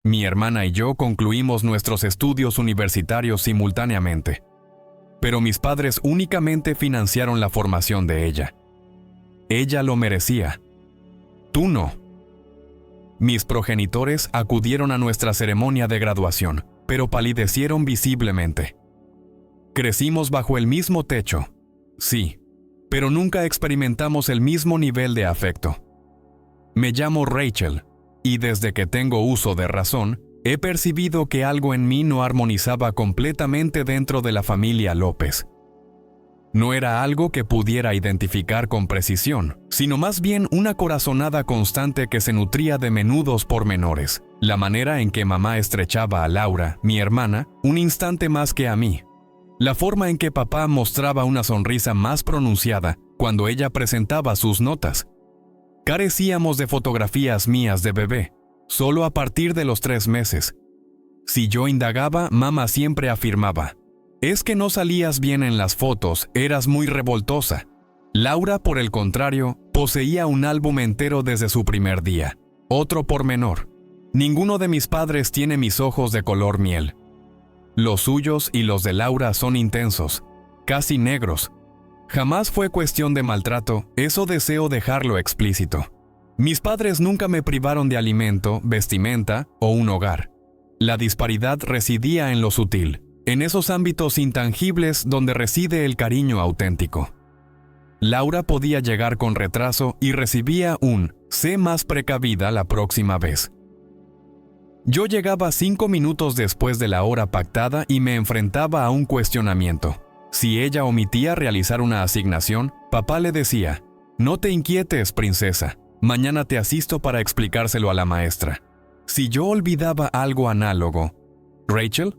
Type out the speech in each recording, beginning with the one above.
Mi hermana y yo concluimos nuestros estudios universitarios simultáneamente, pero mis padres únicamente financiaron la formación de ella. Ella lo merecía. Tú no. Mis progenitores acudieron a nuestra ceremonia de graduación, pero palidecieron visiblemente. Crecimos bajo el mismo techo, sí, pero nunca experimentamos el mismo nivel de afecto. Me llamo Rachel, y desde que tengo uso de razón, he percibido que algo en mí no armonizaba completamente dentro de la familia López. No era algo que pudiera identificar con precisión, sino más bien una corazonada constante que se nutría de menudos pormenores. La manera en que mamá estrechaba a Laura, mi hermana, un instante más que a mí. La forma en que papá mostraba una sonrisa más pronunciada cuando ella presentaba sus notas. Carecíamos de fotografías mías de bebé, solo a partir de los 3 meses. Si yo indagaba, mamá siempre afirmaba: «Es que no salías bien en las fotos, eras muy revoltosa». Laura, por el contrario, poseía un álbum entero desde su primer día. Otro pormenor: ninguno de mis padres tiene mis ojos de color miel. Los suyos y los de Laura son intensos, casi negros. Jamás fue cuestión de maltrato, eso deseo dejarlo explícito. Mis padres nunca me privaron de alimento, vestimenta o un hogar. La disparidad residía en lo sutil, en esos ámbitos intangibles donde reside el cariño auténtico. Laura podía llegar con retraso y recibía un «sé más precavida la próxima vez». Yo llegaba 5 minutos después de la hora pactada y me enfrentaba a un cuestionamiento. Si ella omitía realizar una asignación, papá le decía: «No te inquietes, princesa, mañana te asisto para explicárselo a la maestra». Si yo olvidaba algo análogo: «Rachel,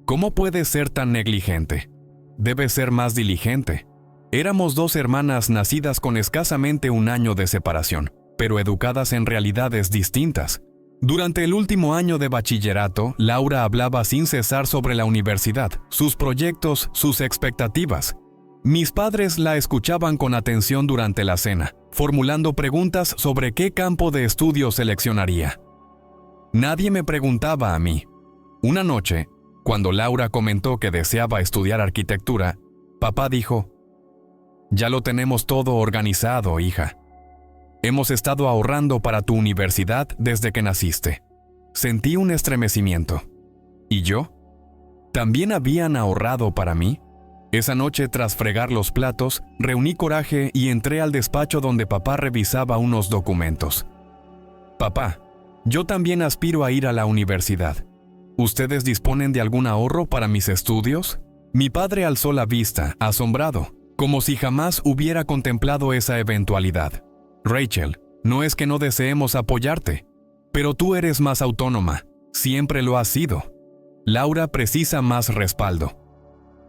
¿cómo puedes ser tan negligente? Debes ser más diligente». Éramos 2 hermanas nacidas con escasamente 1 año de separación, pero educadas en realidades distintas. Durante el último año de bachillerato, Laura hablaba sin cesar sobre la universidad, sus proyectos, sus expectativas. Mis padres la escuchaban con atención durante la cena, formulando preguntas sobre qué campo de estudio seleccionaría. Nadie me preguntaba a mí. Una noche, cuando Laura comentó que deseaba estudiar arquitectura, papá dijo: «Ya lo tenemos todo organizado, hija. Hemos estado ahorrando para tu universidad desde que naciste». Sentí un estremecimiento. ¿Y yo? ¿También habían ahorrado para mí? Esa noche, tras fregar los platos, reuní coraje y entré al despacho donde papá revisaba unos documentos. «Papá, yo también aspiro a ir a la universidad. ¿Ustedes disponen de algún ahorro para mis estudios?» Mi padre alzó la vista, asombrado, como si jamás hubiera contemplado esa eventualidad. «Rachel, no es que no deseemos apoyarte, pero tú eres más autónoma, siempre lo has sido. Laura precisa más respaldo».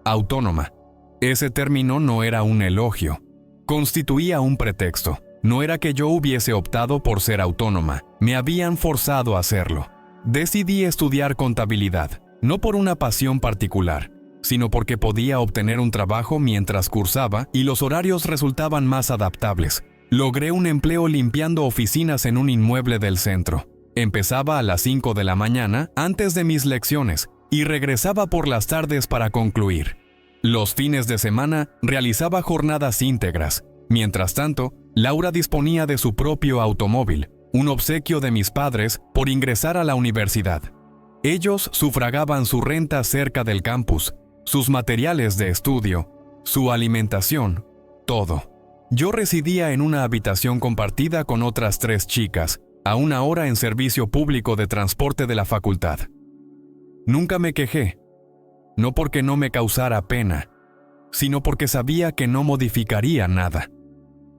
Autónoma. Ese término no era un elogio, constituía un pretexto. No era que yo hubiese optado por ser autónoma, me habían forzado a hacerlo. Decidí estudiar contabilidad, no por una pasión particular, sino porque podía obtener un trabajo mientras cursaba y los horarios resultaban más adaptables. Logré un empleo limpiando oficinas en un inmueble del centro. Empezaba a las 5 de la mañana antes de mis lecciones y regresaba por las tardes para concluir. Los fines de semana realizaba jornadas íntegras. Mientras tanto, Laura disponía de su propio automóvil, un obsequio de mis padres por ingresar a la universidad. Ellos sufragaban su renta cerca del campus, sus materiales de estudio, su alimentación, todo. Yo residía en una habitación compartida con otras 3 chicas, a 1 hora en servicio público de transporte de la facultad. Nunca me quejé, no porque no me causara pena, sino porque sabía que no modificaría nada.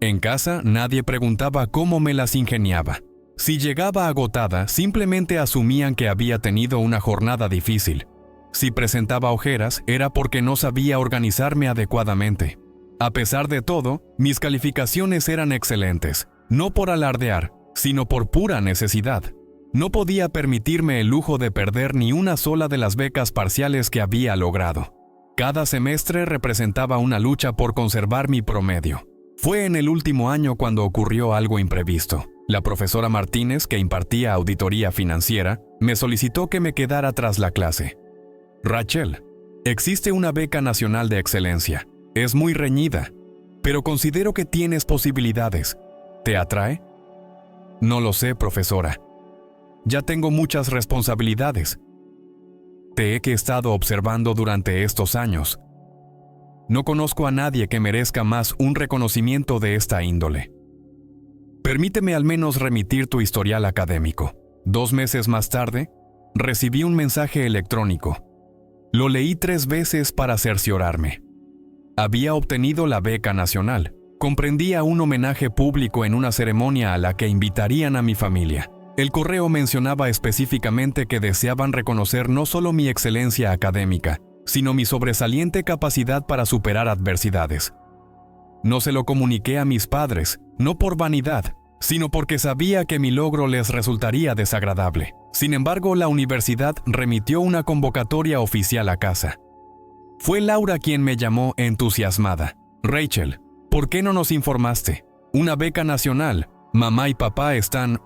En casa nadie preguntaba cómo me las ingeniaba. Si llegaba agotada, simplemente asumían que había tenido una jornada difícil. Si presentaba ojeras, era porque no sabía organizarme adecuadamente. A pesar de todo, mis calificaciones eran excelentes, no por alardear, sino por pura necesidad. No podía permitirme el lujo de perder ni una sola de las becas parciales que había logrado. Cada semestre representaba una lucha por conservar mi promedio. Fue en el último año cuando ocurrió algo imprevisto. La profesora Martínez, que impartía auditoría financiera, me solicitó que me quedara tras la clase. Rachel, existe una beca nacional de excelencia. Es muy reñida, pero considero que tienes posibilidades. ¿Te atrae? No lo sé, profesora. Ya tengo muchas responsabilidades. Te he estado observando durante estos años. No conozco a nadie que merezca más un reconocimiento de esta índole. Permíteme al menos remitir tu historial académico. 2 meses más tarde, recibí un mensaje electrónico. Lo leí 3 veces para cerciorarme. Había obtenido la beca nacional. Comprendía un homenaje público en una ceremonia a la que invitarían a mi familia. El correo mencionaba específicamente que deseaban reconocer no solo mi excelencia académica, sino mi sobresaliente capacidad para superar adversidades. No se lo comuniqué a mis padres, no por vanidad, sino porque sabía que mi logro les resultaría desagradable. Sin embargo, la universidad remitió una convocatoria oficial a casa. Fue Laura quien me llamó entusiasmada. Rachel, ¿por qué no nos informaste? Una beca nacional. Mamá y papá están,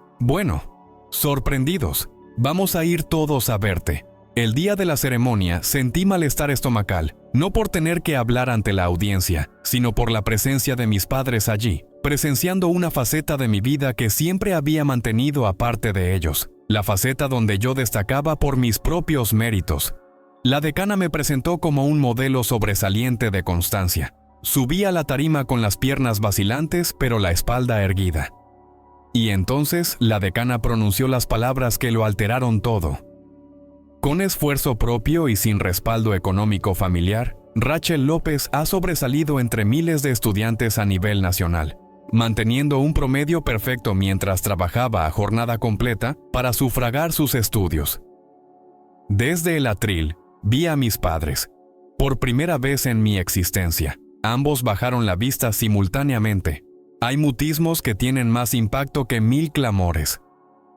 sorprendidos. Vamos a ir todos a verte. El día de la ceremonia sentí malestar estomacal, no por tener que hablar ante la audiencia, sino por la presencia de mis padres allí, presenciando una faceta de mi vida que siempre había mantenido aparte de ellos, la faceta donde yo destacaba por mis propios méritos. La decana me presentó como un modelo sobresaliente de constancia. Subí a la tarima con las piernas vacilantes, pero la espalda erguida. Y entonces la decana pronunció las palabras que lo alteraron todo. Con esfuerzo propio y sin respaldo económico familiar, Rachel López ha sobresalido entre miles de estudiantes a nivel nacional, manteniendo un promedio perfecto mientras trabajaba a jornada completa para sufragar sus estudios. Desde el atril, vi a mis padres. Por primera vez en mi existencia, ambos bajaron la vista simultáneamente. Hay mutismos que tienen más impacto que 1000 clamores.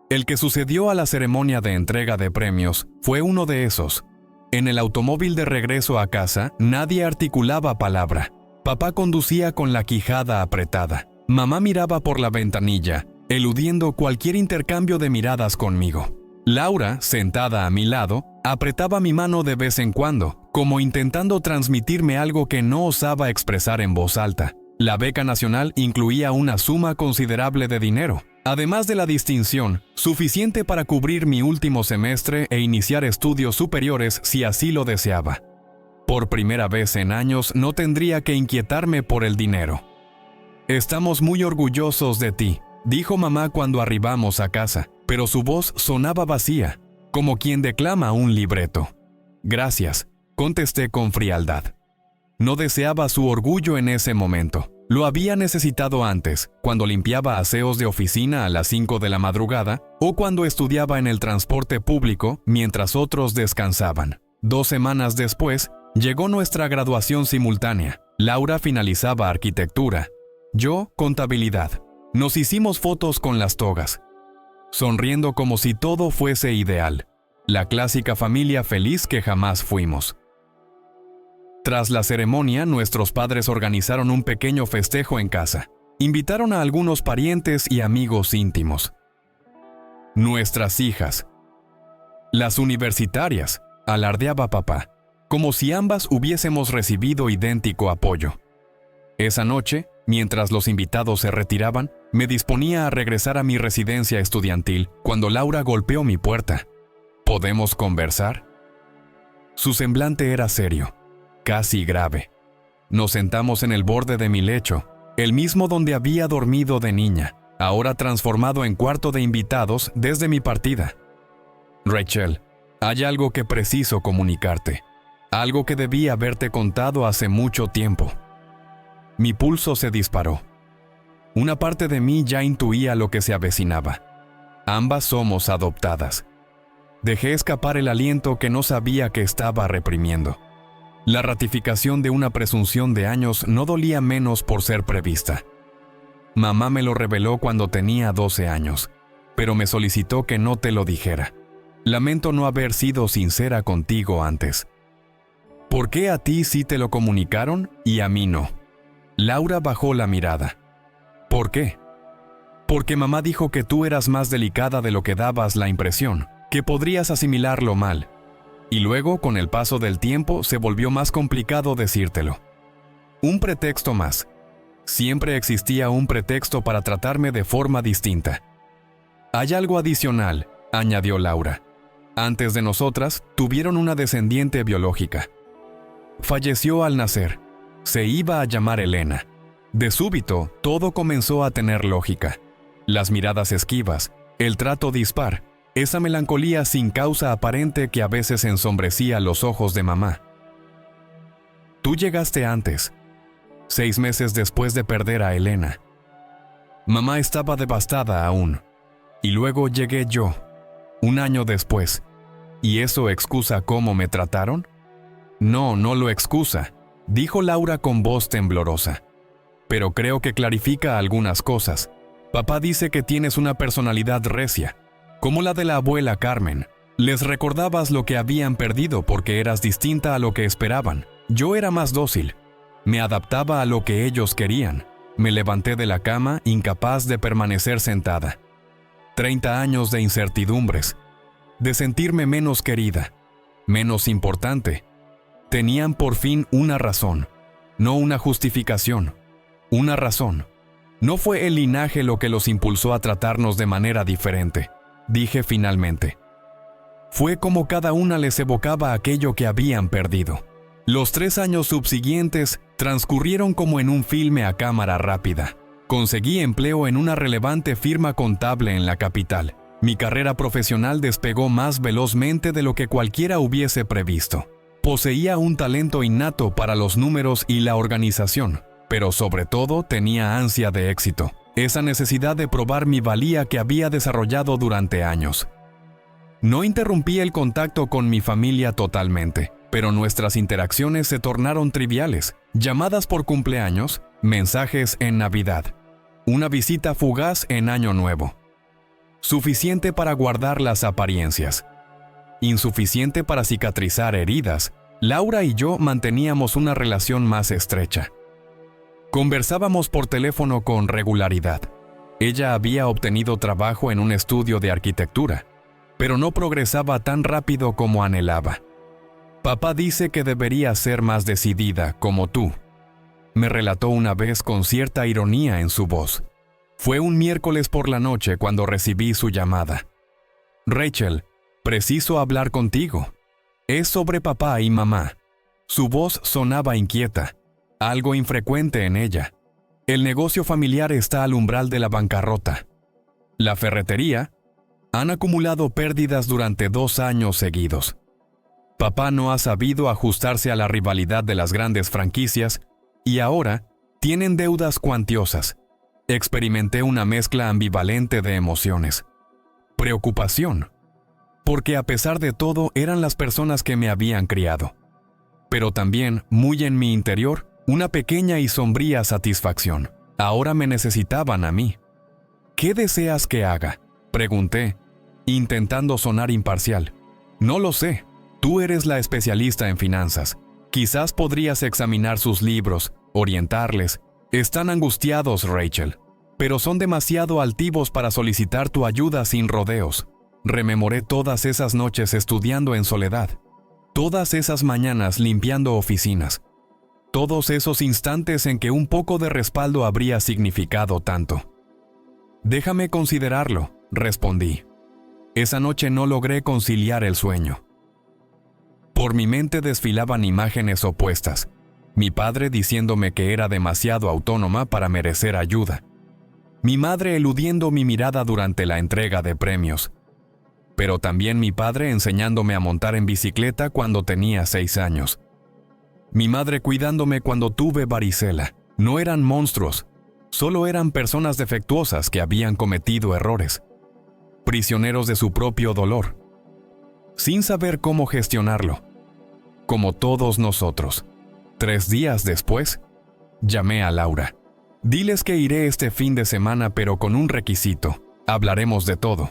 El que sucedió a la ceremonia de entrega de premios fue uno de esos. En el automóvil de regreso a casa, nadie articulaba palabra. Papá conducía con la quijada apretada. Mamá miraba por la ventanilla, eludiendo cualquier intercambio de miradas conmigo. Laura, sentada a mi lado, apretaba mi mano de vez en cuando, como intentando transmitirme algo que no osaba expresar en voz alta. La beca nacional incluía una suma considerable de dinero, además de la distinción, suficiente para cubrir mi último semestre e iniciar estudios superiores si así lo deseaba. Por primera vez en años no tendría que inquietarme por el dinero. «Estamos muy orgullosos de ti», dijo mamá cuando arribamos a casa, pero su voz sonaba vacía, como quien declama un libreto. «Gracias», contesté con frialdad. No deseaba su orgullo en ese momento. Lo había necesitado antes, cuando limpiaba aseos de oficina a las 5 de la madrugada o cuando estudiaba en el transporte público mientras otros descansaban. 2 semanas después, llegó nuestra graduación simultánea. Laura finalizaba arquitectura. Yo, contabilidad. Nos hicimos fotos con las togas, sonriendo como si todo fuese ideal. La clásica familia feliz que jamás fuimos. Tras la ceremonia, nuestros padres organizaron un pequeño festejo en casa. Invitaron a algunos parientes y amigos íntimos. Nuestras hijas. Las universitarias, alardeaba papá, como si ambas hubiésemos recibido idéntico apoyo. Esa noche, mientras los invitados se retiraban, me disponía a regresar a mi residencia estudiantil cuando Laura golpeó mi puerta. ¿Podemos conversar? Su semblante era serio, casi grave. Nos sentamos en el borde de mi lecho, el mismo donde había dormido de niña, ahora transformado en cuarto de invitados desde mi partida. Rachel, hay algo que preciso comunicarte, algo que debí haberte contado hace mucho tiempo. Mi pulso se disparó. Una parte de mí ya intuía lo que se avecinaba. Ambas somos adoptadas. Dejé escapar el aliento que no sabía que estaba reprimiendo. La ratificación de una presunción de años no dolía menos por ser prevista. Mamá me lo reveló cuando tenía 12 años, pero me solicitó que no te lo dijera. Lamento no haber sido sincera contigo antes. ¿Por qué a ti sí te lo comunicaron y a mí no? Laura bajó la mirada. ¿Por qué? Porque mamá dijo que tú eras más delicada de lo que dabas la impresión, que podrías asimilarlo mal. Y luego, con el paso del tiempo, se volvió más complicado decírtelo. Un pretexto más. Siempre existía un pretexto para tratarme de forma distinta. Hay algo adicional, añadió Laura. Antes de nosotras, tuvieron una descendiente biológica. Falleció al nacer. Se iba a llamar Elena. De súbito, todo comenzó a tener lógica. Las miradas esquivas, el trato dispar, esa melancolía sin causa aparente que a veces ensombrecía los ojos de mamá. Tú llegaste antes, 6 meses después de perder a Elena. Mamá estaba devastada aún. Y luego llegué yo, 1 año después. ¿Y eso excusa cómo me trataron? No, no lo excusa, dijo Laura con voz temblorosa. Pero creo que clarifica algunas cosas. Papá dice que tienes una personalidad recia, como la de la abuela Carmen. Les recordabas lo que habían perdido porque eras distinta a lo que esperaban. Yo era más dócil. Me adaptaba a lo que ellos querían. Me levanté de la cama, incapaz de permanecer sentada. 30 años de incertidumbres, de sentirme menos querida, menos importante. Tenían por fin una razón, no una justificación. Una razón. No fue el linaje lo que los impulsó a tratarnos de manera diferente, dije finalmente. Fue como cada una les evocaba aquello que habían perdido. Los 3 años subsiguientes transcurrieron como en un filme a cámara rápida. Conseguí empleo en una relevante firma contable en la capital. Mi carrera profesional despegó más velozmente de lo que cualquiera hubiese previsto. Poseía un talento innato para los números y la organización, pero sobre todo tenía ansia de éxito, esa necesidad de probar mi valía que había desarrollado durante años. No interrumpí el contacto con mi familia totalmente, pero nuestras interacciones se tornaron triviales, llamadas por cumpleaños, mensajes en Navidad, una visita fugaz en Año Nuevo. Suficiente para guardar las apariencias. Insuficiente para cicatrizar heridas, Laura y yo manteníamos una relación más estrecha. Conversábamos por teléfono con regularidad. Ella había obtenido trabajo en un estudio de arquitectura, pero no progresaba tan rápido como anhelaba. Papá dice que debería ser más decidida, como tú, me relató una vez con cierta ironía en su voz. Fue un miércoles por la noche cuando recibí su llamada. Rachel, preciso hablar contigo. Es sobre papá y mamá. Su voz sonaba inquieta, algo infrecuente en ella. El negocio familiar está al umbral de la bancarrota. La ferretería han acumulado pérdidas durante 2 años seguidos. Papá no ha sabido ajustarse a la rivalidad de las grandes franquicias y ahora tienen deudas cuantiosas. Experimenté una mezcla ambivalente de emociones. Preocupación, porque a pesar de todo eran las personas que me habían criado. Pero también, muy en mi interior, una pequeña y sombría satisfacción. Ahora me necesitaban a mí. ¿Qué deseas que haga?, pregunté, intentando sonar imparcial. No lo sé. Tú eres la especialista en finanzas. Quizás podrías examinar sus libros, orientarles. Están angustiados, Rachel, pero son demasiado altivos para solicitar tu ayuda sin rodeos. Rememoré todas esas noches estudiando en soledad, todas esas mañanas limpiando oficinas, todos esos instantes en que un poco de respaldo habría significado tanto. Déjame considerarlo, respondí. Esa noche no logré conciliar el sueño. Por mi mente desfilaban imágenes opuestas. Mi padre diciéndome que era demasiado autónoma para merecer ayuda. Mi madre eludiendo mi mirada durante la entrega de premios. Pero también mi padre enseñándome a montar en bicicleta cuando tenía 6 años. Mi madre cuidándome cuando tuve varicela. No eran monstruos, solo eran personas defectuosas que habían cometido errores. Prisioneros de su propio dolor, sin saber cómo gestionarlo, como todos nosotros. 3 días después, llamé a Laura. Diles que iré este fin de semana, pero con un requisito. Hablaremos de todo.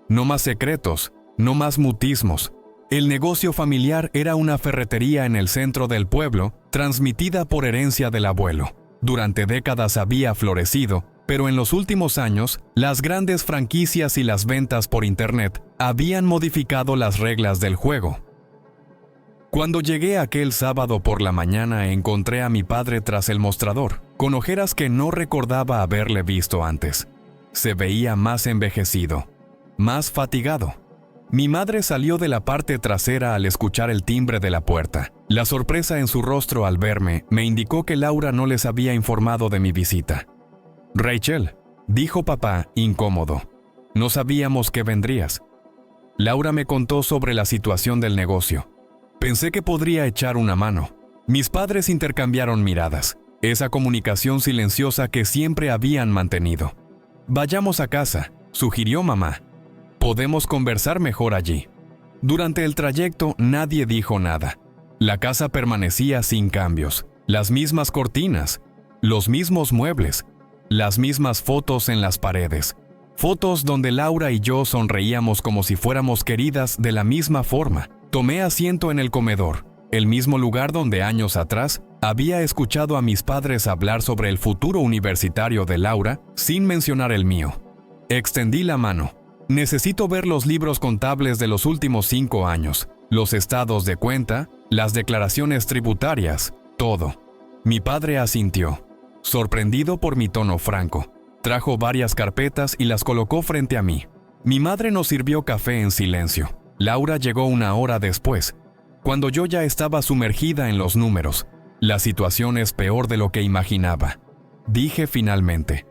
No más secretos, no más mutismos. El negocio familiar era una ferretería en el centro del pueblo, transmitida por herencia del abuelo. Durante décadas había florecido, Pero en los últimos años, las grandes franquicias y las ventas por Internet habían modificado las reglas del juego. Cuando llegué aquel sábado por la mañana, encontré a mi padre tras el mostrador, con ojeras que no recordaba haberle visto antes. Se veía más envejecido, más fatigado. Mi madre salió de la parte trasera al escuchar el timbre de la puerta. La sorpresa en su rostro al verme me indicó que Laura no les había informado de mi visita. «Rachel», dijo papá, incómodo, «no sabíamos que vendrías». Laura me contó sobre la situación del negocio. Pensé que podría echar una mano. Mis padres intercambiaron miradas, esa comunicación silenciosa que siempre habían mantenido. «Vayamos a casa», sugirió mamá. «Podemos conversar mejor allí». Durante el trayecto nadie dijo nada. La casa permanecía sin cambios. Las mismas cortinas, los mismos muebles, las mismas fotos en las paredes. Fotos donde Laura y yo sonreíamos como si fuéramos queridas de la misma forma. Tomé asiento en el comedor, el mismo lugar donde años atrás había escuchado a mis padres hablar sobre el futuro universitario de Laura sin mencionar el mío. Extendí la mano. «Necesito ver los libros contables de los últimos 5 años, los estados de cuenta, las declaraciones tributarias, todo». Mi padre asintió, sorprendido por mi tono franco. Trajo varias carpetas y las colocó frente a mí. Mi madre nos sirvió café en silencio. Laura llegó una hora después, cuando yo ya estaba sumergida en los números. «La situación es peor de lo que imaginaba», dije finalmente.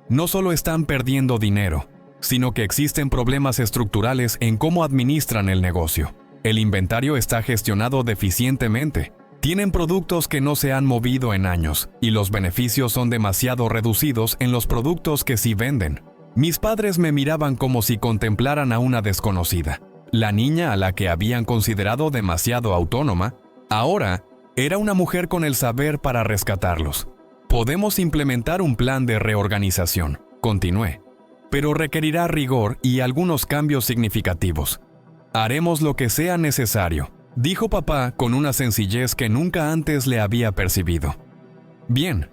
«No solo están perdiendo dinero, sino que existen problemas estructurales en cómo administran el negocio. El inventario está gestionado deficientemente. Tienen productos que no se han movido en años, y los beneficios son demasiado reducidos en los productos que sí venden». Mis padres me miraban como si contemplaran a una desconocida. La niña a la que habían considerado demasiado autónoma, ahora era una mujer con el saber para rescatarlos. «Podemos implementar un plan de reorganización», continué, «pero requerirá rigor y algunos cambios significativos. Haremos lo que sea necesario», dijo papá con una sencillez que nunca antes le había percibido. «Bien,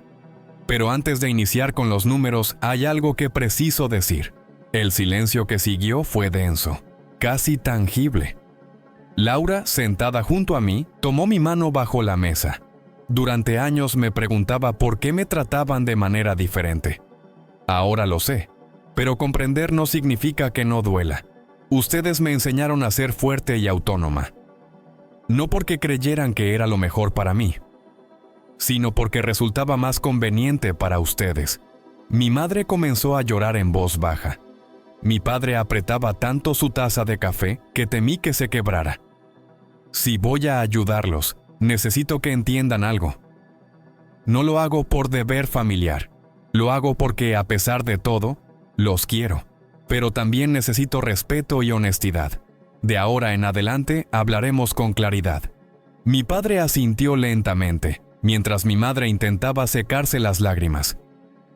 pero antes de iniciar con los números hay algo que preciso decir». El silencio que siguió fue denso, casi tangible. Laura, sentada junto a mí, tomó mi mano bajo la mesa. Durante años me preguntaba por qué me trataban de manera diferente. Ahora lo sé, pero comprender no significa que no duela. Ustedes me enseñaron a ser fuerte y autónoma. No porque creyeran que era lo mejor para mí, sino porque resultaba más conveniente para ustedes. Mi madre comenzó a llorar en voz baja. Mi padre apretaba tanto su taza de café que temí que se quebrara. «Si voy a ayudarlos, necesito que entiendan algo. No lo hago por deber familiar. Lo hago porque, a pesar de todo, los quiero. Pero también necesito respeto y honestidad. De ahora en adelante hablaremos con claridad». Mi padre asintió lentamente, mientras mi madre intentaba secarse las lágrimas.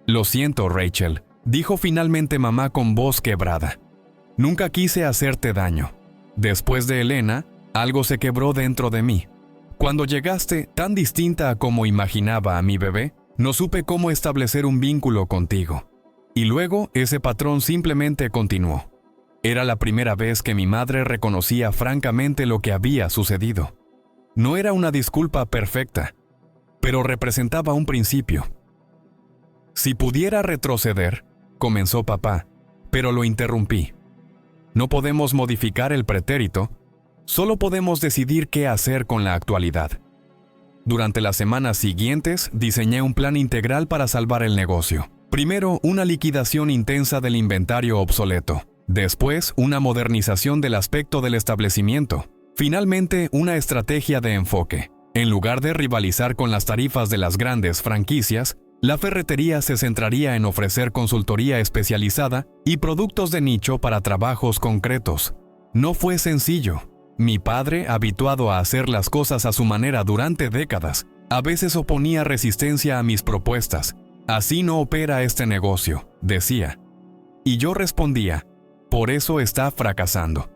«Lo siento, Rachel», dijo finalmente mamá con voz quebrada. «Nunca quise hacerte daño. Después de Elena, algo se quebró dentro de mí. Cuando llegaste, tan distinta a como imaginaba a mi bebé, no supe cómo establecer un vínculo contigo. Y luego ese patrón simplemente continuó. Era la primera vez que mi madre reconocía francamente lo que había sucedido. No era una disculpa perfecta, pero representaba un principio. «Si pudiera retroceder», comenzó papá, pero lo interrumpí. «No podemos modificar el pretérito, solo podemos decidir qué hacer con la actualidad». Durante las semanas siguientes diseñé un plan integral para salvar el negocio. Primero, una liquidación intensa del inventario obsoleto. Después, una modernización del aspecto del establecimiento. Finalmente, una estrategia de enfoque. En lugar de rivalizar con las tarifas de las grandes franquicias, la ferretería se centraría en ofrecer consultoría especializada y productos de nicho para trabajos concretos. No fue sencillo. Mi padre, habituado a hacer las cosas a su manera durante décadas, a veces oponía resistencia a mis propuestas. «Así no opera este negocio», decía. Y yo respondía, «por eso está fracasando».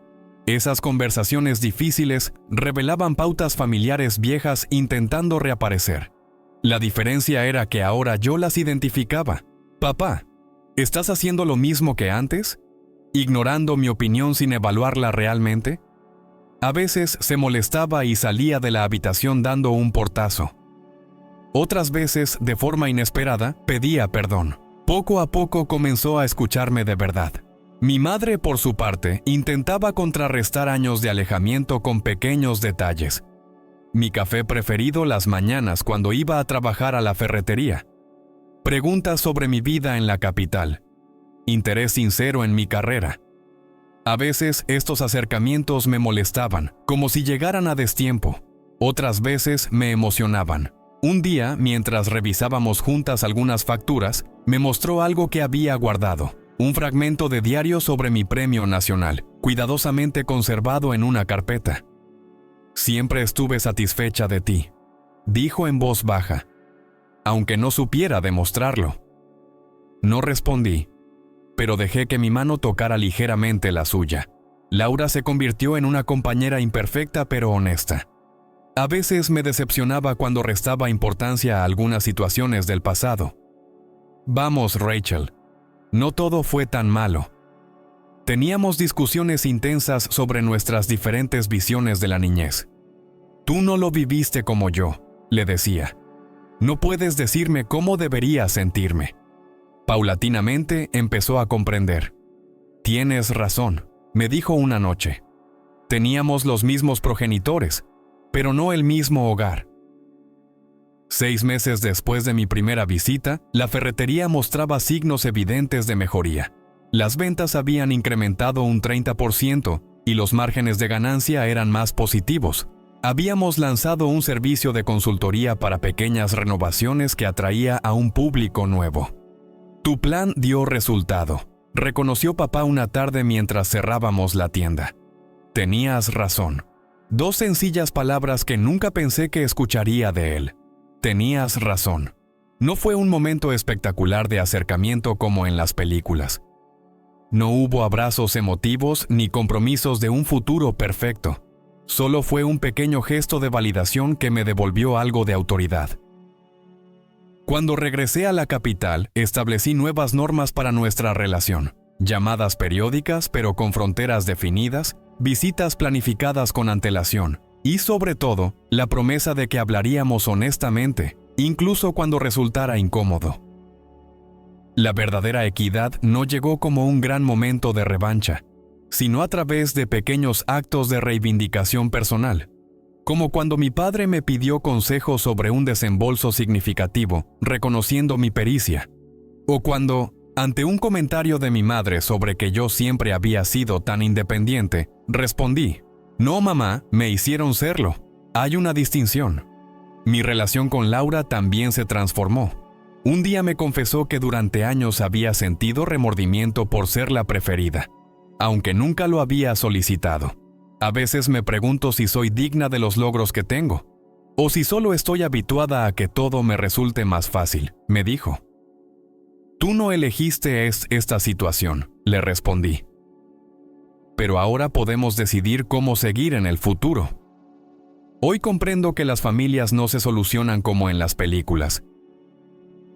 Esas conversaciones difíciles revelaban pautas familiares viejas intentando reaparecer. La diferencia era que ahora yo las identificaba. Papá, ¿estás haciendo lo mismo que antes? ¿Ignorando mi opinión sin evaluarla realmente? A veces se molestaba y salía de la habitación dando un portazo. Otras veces, de forma inesperada, pedía perdón. Poco a poco comenzó a escucharme de verdad. Mi madre, por su parte, intentaba contrarrestar años de alejamiento con pequeños detalles. Mi café preferido las mañanas cuando iba a trabajar a la ferretería. Preguntas sobre mi vida en la capital. Interés sincero en mi carrera. A veces estos acercamientos me molestaban, como si llegaran a destiempo. Otras veces me emocionaban. Un día, mientras revisábamos juntas algunas facturas, me mostró algo que había guardado. Un fragmento de diario sobre mi premio nacional, cuidadosamente conservado en una carpeta. «Siempre estuve satisfecha de ti», dijo en voz baja, aunque no supiera demostrarlo. No respondí, pero dejé que mi mano tocara ligeramente la suya. Laura se convirtió en una compañera imperfecta pero honesta. A veces me decepcionaba cuando restaba importancia a algunas situaciones del pasado. Vamos, Rachel, no todo fue tan malo. Teníamos discusiones intensas sobre nuestras diferentes visiones de la niñez. Tú no lo viviste como yo, le decía. No puedes decirme cómo debería sentirme. Paulatinamente empezó a comprender. Tienes razón, me dijo una noche. Teníamos los mismos progenitores, pero no el mismo hogar. 6 meses después de mi primera visita, la ferretería mostraba signos evidentes de mejoría. Las ventas habían incrementado un 30% y los márgenes de ganancia eran más positivos. Habíamos lanzado un servicio de consultoría para pequeñas renovaciones que atraía a un público nuevo. Tu plan dio resultado, reconoció papá una tarde mientras cerrábamos la tienda. Tenías razón. 2 sencillas palabras que nunca pensé que escucharía de él. Tenías razón. No fue un momento espectacular de acercamiento como en las películas. No hubo abrazos emotivos ni compromisos de un futuro perfecto. Solo fue un pequeño gesto de validación que me devolvió algo de autoridad. Cuando regresé a la capital, establecí nuevas normas para nuestra relación. Llamadas periódicas pero con fronteras definidas, visitas planificadas con antelación y, sobre todo, la promesa de que hablaríamos honestamente, incluso cuando resultara incómodo. La verdadera equidad no llegó como un gran momento de revancha, sino a través de pequeños actos de reivindicación personal, como cuando mi padre me pidió consejo sobre un desembolso significativo, reconociendo mi pericia, o cuando, ante un comentario de mi madre sobre que yo siempre había sido tan independiente, respondí, «No, mamá, me hicieron serlo. Hay una distinción». Mi relación con Laura también se transformó. Un día me confesó que durante años había sentido remordimiento por ser la preferida, aunque nunca lo había solicitado. A veces me pregunto si soy digna de los logros que tengo, o si solo estoy habituada a que todo me resulte más fácil, me dijo. Tú no elegiste esta situación, le respondí. Pero ahora podemos decidir cómo seguir en el futuro. Hoy comprendo que las familias no se solucionan como en las películas,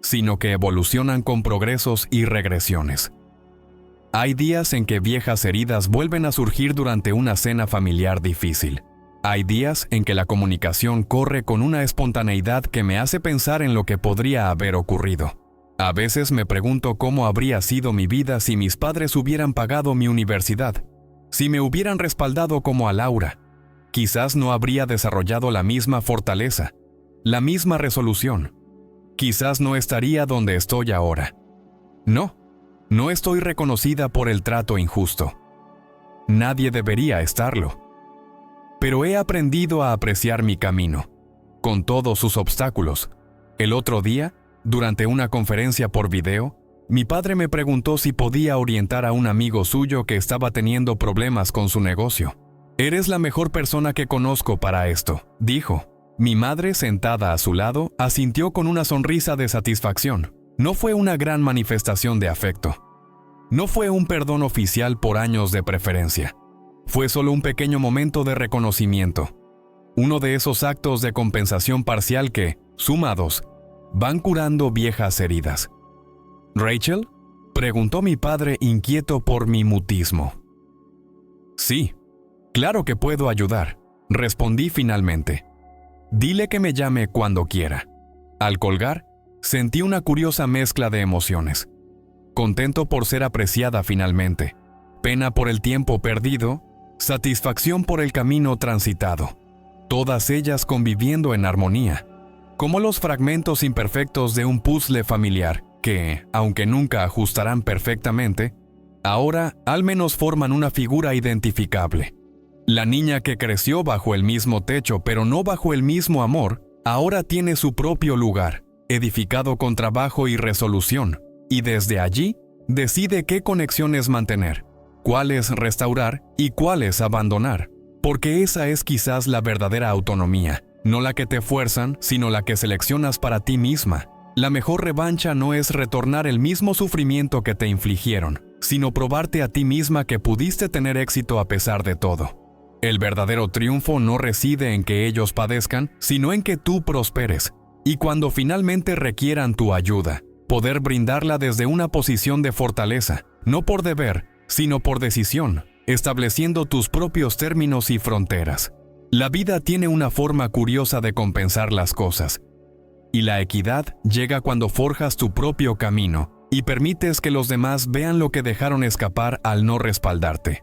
sino que evolucionan con progresos y regresiones. Hay días en que viejas heridas vuelven a surgir durante una cena familiar difícil. Hay días en que la comunicación corre con una espontaneidad que me hace pensar en lo que podría haber ocurrido. A veces me pregunto cómo habría sido mi vida si mis padres hubieran pagado mi universidad, si me hubieran respaldado como a Laura. Quizás no habría desarrollado la misma fortaleza, la misma resolución. Quizás no estaría donde estoy ahora. No estoy reconocida por el trato injusto. Nadie debería estarlo. Pero he aprendido a apreciar mi camino, con todos sus obstáculos. El otro día, durante una conferencia por video, mi padre me preguntó si podía orientar a un amigo suyo que estaba teniendo problemas con su negocio. «Eres la mejor persona que conozco para esto», dijo. Mi madre, sentada a su lado, asintió con una sonrisa de satisfacción. No fue una gran manifestación de afecto. No fue un perdón oficial por años de preferencia. Fue solo un pequeño momento de reconocimiento. Uno de esos actos de compensación parcial que, sumados, van curando viejas heridas. ¿Rachel?, preguntó mi padre inquieto por mi mutismo. Sí, claro que puedo ayudar, respondí finalmente. Dile que me llame cuando quiera. Al colgar, sentí una curiosa mezcla de emociones. Contento por ser apreciada finalmente, pena por el tiempo perdido, satisfacción por el camino transitado, todas ellas conviviendo en armonía, como los fragmentos imperfectos de un puzzle familiar que, aunque nunca ajustarán perfectamente, ahora al menos forman una figura identificable. La niña que creció bajo el mismo techo pero no bajo el mismo amor, ahora tiene su propio lugar, edificado con trabajo y resolución, y desde allí decide qué conexiones mantener, cuáles restaurar y cuáles abandonar, porque esa es quizás la verdadera autonomía, no la que te fuerzan, sino la que seleccionas para ti misma. La mejor revancha no es retornar el mismo sufrimiento que te infligieron, sino probarte a ti misma que pudiste tener éxito a pesar de todo. El verdadero triunfo no reside en que ellos padezcan, sino en que tú prosperes, y cuando finalmente requieran tu ayuda, poder brindarla desde una posición de fortaleza, no por deber, sino por decisión, estableciendo tus propios términos y fronteras. La vida tiene una forma curiosa de compensar las cosas, y la equidad llega cuando forjas tu propio camino y permites que los demás vean lo que dejaron escapar al no respaldarte.